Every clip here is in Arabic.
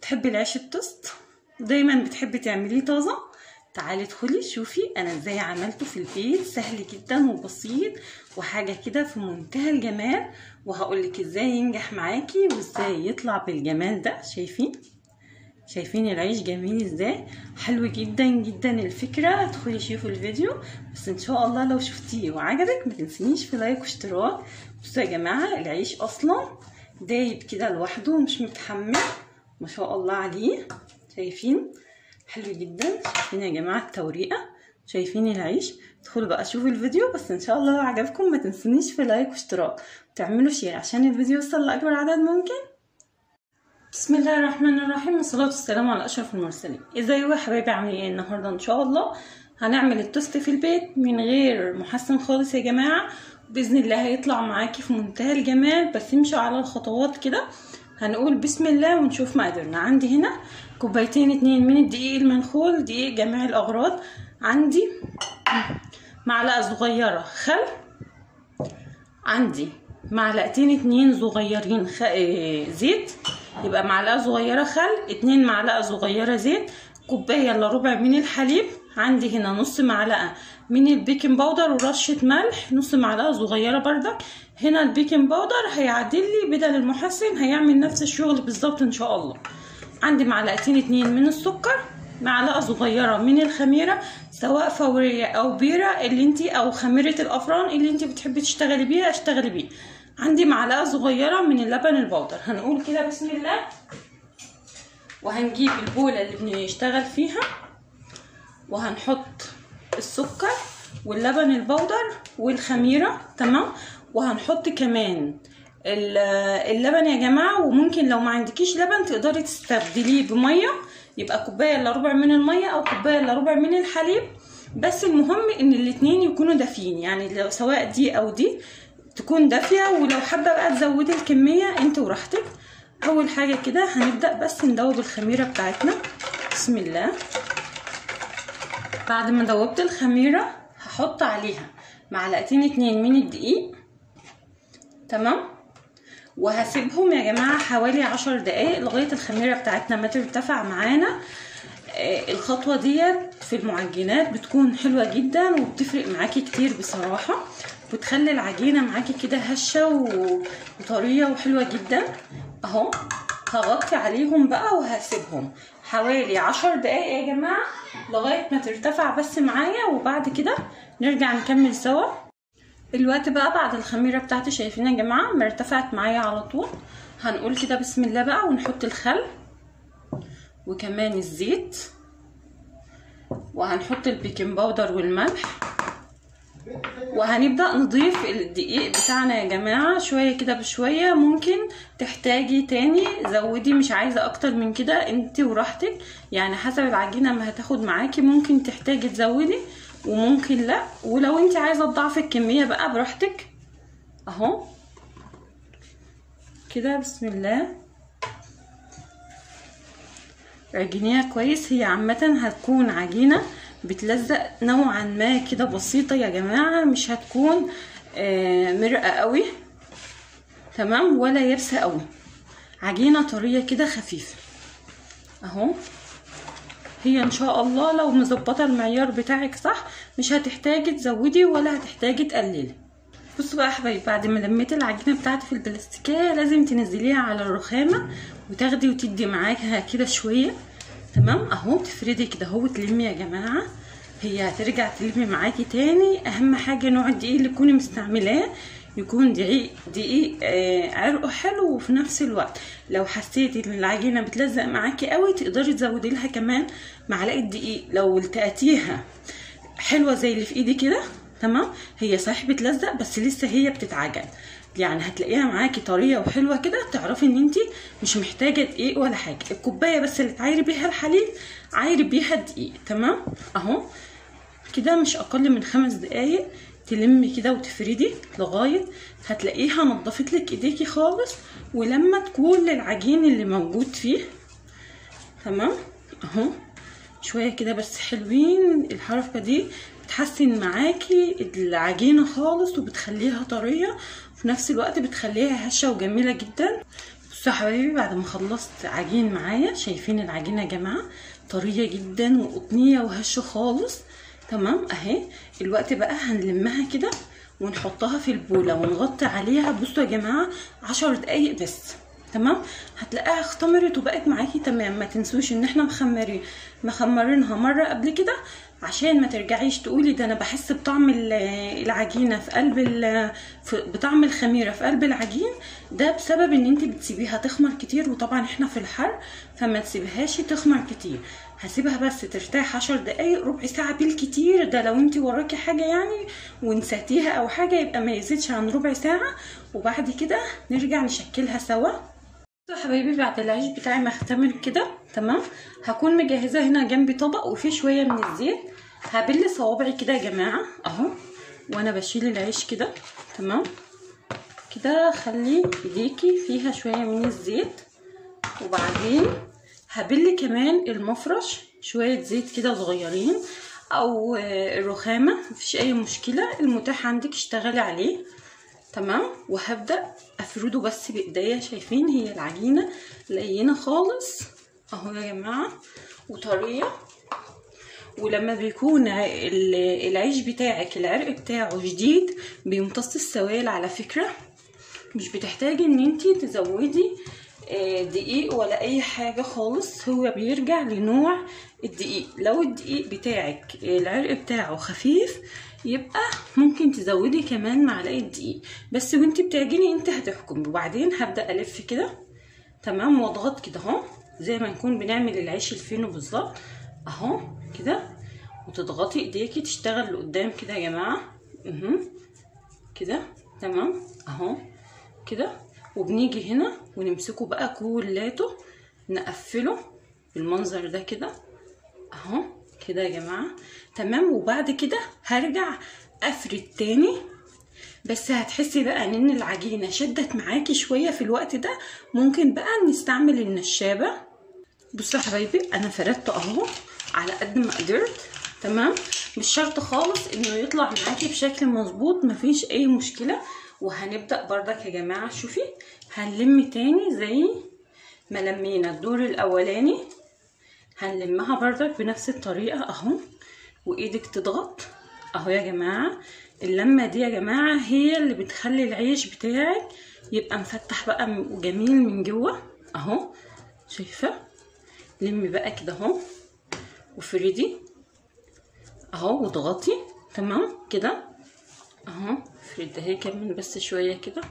بتحبي العيش التوست دايما بتحبي تعمليه طازه؟ تعالي ادخلي شوفي انا ازاي عملته في البيت. سهل جدا وبسيط وحاجه كده في منتهى الجمال، وهقولك ازاي ينجح معاكي وازاي يطلع بالجمال ده. شايفين العيش جميل ازاي؟ حلو جدا جدا الفكره. ادخلي شوفوا الفيديو، بس ان شاء الله لو شفتيه وعجبك ما تنسينيش في لايك واشتراك. بصوا يا جماعه العيش اصلا دايب كده لوحده ومش متحمل، ما شاء الله عليه. شايفين حلو جدا؟ شايفين يا جماعه التوريقه؟ شايفين العيش؟ ادخلوا بقى شوفوا الفيديو، بس ان شاء الله لو عجبكم ما تنسونيش في لايك واشتراك وتعملوا شير عشان الفيديو يوصل لاكبر عدد ممكن. بسم الله الرحمن الرحيم، والصلاه والسلام على اشرف المرسلين. ازيكم يا حبايبي؟ عاملين ايه؟ النهارده ان شاء الله هنعمل التوست في البيت من غير محسن خالص يا جماعه، باذن الله هيطلع معاكي في منتهى الجمال. بس امشوا على الخطوات كده. هنقول بسم الله ونشوف مقاديرنا. عندي هنا كوبايتين 2 من الدقيق المنخول، دقيق جميع الاغراض. عندي معلقه صغيره خل، عندي معلقتين 2 صغيرين زيت، يبقى معلقه صغيره خل، 2 معلقه صغيره زيت، كوبايه الا ربع من الحليب. عندي هنا نص معلقه من البيكنج باودر ورشه ملح، نص معلقه صغيره بردك. هنا البيكنج باودر هيعدل لي بدل المحسن، هيعمل نفس الشغل بالظبط ان شاء الله. عندي معلقتين 2 من السكر، معلقه صغيره من الخميره سواء فوريه او بيره اللي انتي، او خميره الافران اللي انتي بتحبي تشتغلي بيها اشتغلي بيه. عندي معلقه صغيره من اللبن البودر. هنقول كده بسم الله، وهنجيب البوله اللي بنشتغل فيها وهنحط السكر واللبن البودر والخميره، تمام. وهنحط كمان اللبن يا جماعه، وممكن لو ما عندكيش لبن تقدري تستبدليه بميه، يبقى كوبايه الا ربع من الميه او كوبايه الا ربع من الحليب. بس المهم ان الاتنين يكونوا دافيين، يعني لو سواء دي او دي تكون دافيه، ولو حابه بقى تزودي الكميه انت وراحتك. اول حاجه كده هنبدا بس ندوب الخميره بتاعتنا. بسم الله. بعد ما دوبت الخميره هحط عليها معلقتين 2 من الدقيق، تمام. وهسيبهم يا جماعه حوالي 10 دقايق لغايه الخميره بتاعتنا ما ترتفع معانا. الخطوه ديت في المعجنات بتكون حلوه جدا وبتفرق معاكي كتير بصراحه، بتخلي العجينه معاكي كده هشه وطريه وحلوه جدا. اهو هغطي عليهم بقى وهسيبهم حوالي 10 دقايق يا جماعه لغايه ما ترتفع بس معايا، وبعد كده نرجع نكمل سوا. الوقت بقى بعد الخميره بتاعتي شايفين يا جماعه ما ارتفعت معايا على طول. هنقول كده بسم الله بقى ونحط الخل وكمان الزيت، وهنحط البيكنج باودر والملح، وهنبدأ نضيف الدقيق بتاعنا يا جماعة شوية كده بشوية. ممكن تحتاجي تاني زودي، مش عايزة اكتر من كده انت وراحتك، يعني حسب العجينة ما هتاخد معاكي. ممكن تحتاجي تزودي وممكن لا، ولو انت عايزة تضعفي الكمية بقى براحتك. اهو كده بسم الله عجنيها كويس. هي عامة هتكون عجينة بتلزق نوعا ما كده بسيطة يا جماعة، مش هتكون مرقة قوي، تمام، ولا يابسة قوي. عجينة طرية كده خفيفة اهو. هي ان شاء الله لو مظبطة المعيار بتاعك صح مش هتحتاجي تزودي ولا هتحتاجي تقللي. بصوا بقى يا حبايبي، بعد ما لميت العجينة بتاعتي في البلاستيكية لازم تنزليها على الرخامة وتاخدي وتدي معاكها كده شوية، تمام. اهو تفردي كده اهو تلمي يا جماعه، هي هترجع تلمي معاكي تاني. اهم حاجه نوع الدقيق اللي تكوني مستعملاه يكون دقيق عرقه حلو، وفي نفس الوقت لو حسيتي ان العجينه بتلزق معاكي قوي تقدري تزودي لها كمان معلقه دقيق. لو التقيتيها حلوه زي اللي في ايدي كده، تمام، هي صحيح بتلزق بس لسه هي بتتعجن، يعني هتلاقيها معاكي طريه وحلوه كده، تعرفي ان انت مش محتاجه دقيق ولا حاجه. الكوبايه بس اللي تعايري بيها الحليب عايري بيها الدقيق، تمام. اهو كده مش اقل من 5 دقايق تلمي كده وتفردي لغايه هتلاقيها نضفت لك ايديكي خالص ولما كل العجين اللي موجود فيه، تمام. اهو شويه كده بس حلوين. الحركه دي بتحسن معاكي العجينه خالص وبتخليها طريه، في نفس الوقت بتخليها هشه وجميله جدا. بصوا يا حبايبي بعد ما خلصت عجين معايا، شايفين العجينه يا جماعه طريه جدا وقطنيه وهشه خالص. تمام اهي. الوقت بقى هنلمها كده ونحطها في البوله ونغطي عليها. بصوا يا جماعه 10 دقايق بس. تمام، هتلاقيها اختمرت وبقت معاكي تمام. ما تنسوش ان احنا مخمرينها مره قبل كده، عشان ما ترجعيش تقولي ده انا بحس بطعم العجينه في قلب بطعم الخميره في قلب العجين. ده بسبب ان انت بتسيبيها تخمر كتير، وطبعا احنا في الحر فما تسيبهاش تخمر كتير. هسيبها بس ترتاح 10 دقايق ربع ساعه بالكتير. ده لو انت وراكي حاجه يعني ونسيتيها او حاجه، يبقى ما يزيدش عن ربع ساعه. وبعد كده نرجع نشكلها سوا. يا حبايبي بعد العيش بتاعي ما اختمر كده تمام، هكون مجهزه هنا جنبي طبق وفيه شويه من الزيت. هبل صوابعي كده يا جماعه اهو، وانا بشيل العيش كده. تمام كده، خلي ايديكي فيها شويه من الزيت. وبعدين هبل كمان المفرش شويه زيت كده صغيرين، او الرخامه، مفيش اي مشكله، المتاح عندك اشتغلي عليه. تمام، وهبدأ افرده بس بايديا. شايفين هي العجينة لينة خالص اهو يا جماعة وطرية. ولما بيكون العيش بتاعك العرق بتاعه جديد بيمتص السوائل على فكرة. مش بتحتاجي ان انتي تزودي دقيق ولا اي حاجة خالص، هو بيرجع لنوع الدقيق. لو الدقيق بتاعك العرق بتاعه خفيف يبقى ممكن تزودي كمان معلقه دقيق بس، وانتي بتعجني انت هتحكمي. وبعدين هبدا الف كده تمام، واضغط كده اهو زي ما نكون بنعمل العيش الفينو بالظبط اهو كده. وتضغطي ايديكي تشتغل لقدام كده يا جماعه كده. تمام اهو كده. وبنيجي هنا ونمسكه بقى كولاته نقفله بالمنظر ده كده اهو كده يا جماعه. تمام، وبعد كده هرجع افرد تاني. بس هتحسي بقى ان العجينه شدت معاكي شويه في الوقت ده، ممكن بقى نستعمل النشابه. بصوا يا حبايبي انا فردته اهو على قد ما قدرت. تمام، مش شرط خالص انه يطلع معاكي بشكل مظبوط، مفيش اي مشكله. وهنبدا بردك يا جماعه، شوفي هنلم تاني زي ما لمينا الدور الاولاني، هنلمها بردك بنفس الطريقه اهو. وايدك تضغط اهو يا جماعه. اللمه دي يا جماعه هي اللي بتخلي العيش بتاعك يبقى مفتح بقى وجميل من جوه اهو. شايفه؟ لمي بقى كده اهو وفردي اهو واضغطي. تمام كده اهو. فردها كمان بس شويه كده.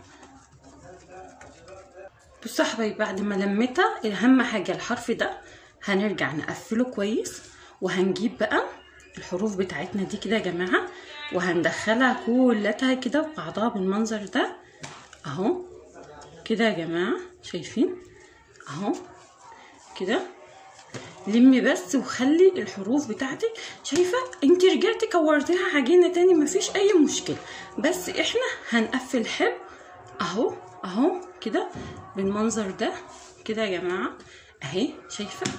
بصوا يا حبايبي بعد ما لميتها، اهم حاجه الحرف ده هنرجع نقفله كويس. وهنجيب بقى الحروف بتاعتنا دي كده يا جماعه، وهندخلها كلها كده في بعضها بالمنظر ده اهو كده يا جماعه. شايفين اهو كده. لمي بس وخلي الحروف بتاعتك، شايفه انت رجعتي كورتيها عجينه تاني مفيش اي مشكله، بس احنا هنقفل حلو اهو اهو كده بالمنظر ده كده يا جماعه اهي. شايفه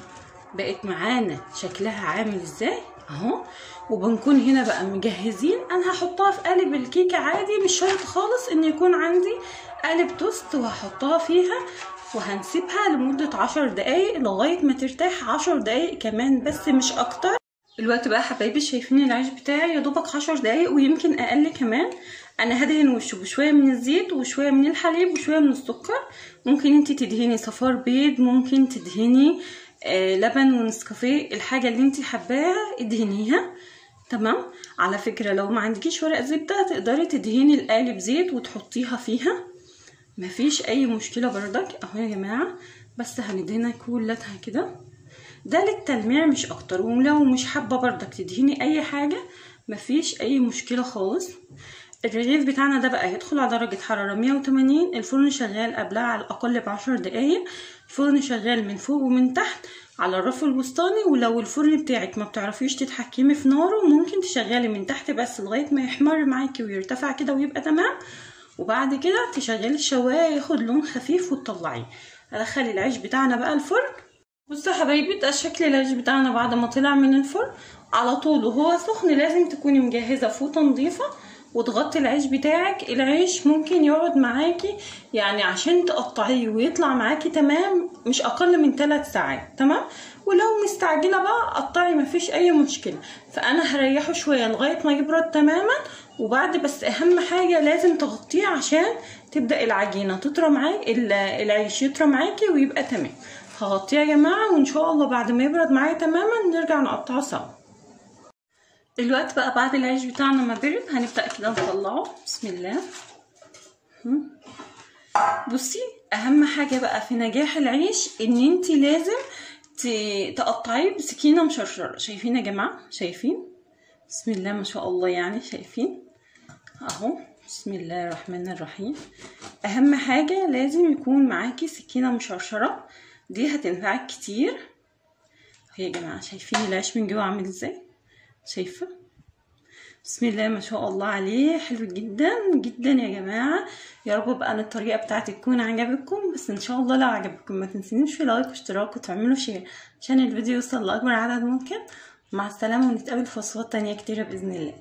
بقت معانا شكلها عامل ازاي اهو. وبنكون هنا بقى مجهزين. انا هحطها في قالب الكيكه عادي، مش شرط خالص ان يكون عندي قالب توست، وهحطها فيها وهنسيبها لمده 10 دقايق لغايه ما ترتاح. 10 دقايق كمان بس مش اكتر. الوقت بقى حبايبي شايفين العيش بتاعي يا دوبك 10 دقايق ويمكن اقل كمان. انا هدهن وشه بشويه من الزيت وشويه من الحليب وشويه من السكر. ممكن انت تدهني صفار بيض، ممكن تدهني لبن ونسكافيه، الحاجه اللي انت حباها ادهنيها. تمام. على فكره لو ما عندكيش ورق زبده تقدري تدهني القالب زيت وتحطيها فيها، مفيش اي مشكله بردك اهو يا جماعه. بس هندهنها كلها كده، ده للتلميع مش اكتر. ولو مش حابه بردك تدهني اي حاجه مفيش اي مشكله خالص. الرغيف بتاعنا ده بقى هيدخل على درجه حراره 180. الفرن شغال قبلها على الاقل ب10 دقايق. الفرن شغال من فوق ومن تحت على الرف الوسطاني. ولو الفرن بتاعك ما بتعرفيش تتحكمي في ناره ممكن تشغلي من تحت بس لغايه ما يحمر معاكي ويرتفع كده ويبقى تمام. وبعد كده تشغلي الشوايه ياخد لون خفيف وتطلعيه. ادخلي العيش بتاعنا بقى الفرن. بصوا يا حبايبي ده شكل العيش بتاعنا بعد ما طلع من الفرن على طول وهو سخن. لازم تكوني مجهزه فوطه نظيفه وتغطي العيش بتاعك. العيش ممكن يقعد معاكي يعني عشان تقطعيه ويطلع معاكي تمام مش اقل من 3 ساعات. تمام. ولو مستعجله بقى قطعي مفيش اي مشكله. فانا هريحه شويه لغايه ما يبرد تماما، وبعد بس اهم حاجه لازم تغطيه عشان تبدا العجينه تطرى معاكي، العيش يطرى معاكي ويبقى تمام. هغطيه يا جماعه، وان شاء الله بعد ما يبرد معايا تماما نرجع نقطعه سوا. دلوقتي بقى بعد العيش بتاعنا ما برد هنبدا كده نطلعه. بسم الله. بصي اهم حاجه بقى في نجاح العيش ان انتي لازم تقطعيه بسكينه مشرشره. شايفين يا جماعه؟ شايفين؟ بسم الله ما شاء الله، يعني شايفين اهو. بسم الله الرحمن الرحيم. اهم حاجه لازم يكون معاكي سكينه مشرشره، دي هتنفعك كتير. اهي يا جماعه شايفين العيش من جوه عامل ازاي؟ شايفه؟ بسم الله ما شاء الله عليه، حلو جدا جدا يا جماعه. يا رب بقى ان الطريقه بتاعتي تكون عجبتكم. بس ان شاء الله لو عجبكم ما تنسونيش في لايك واشتراك وتعملوا شير عشان الفيديو يوصل لاكبر عدد ممكن. مع السلامه، ونتقابل في وصفات تانية كتيره باذن الله.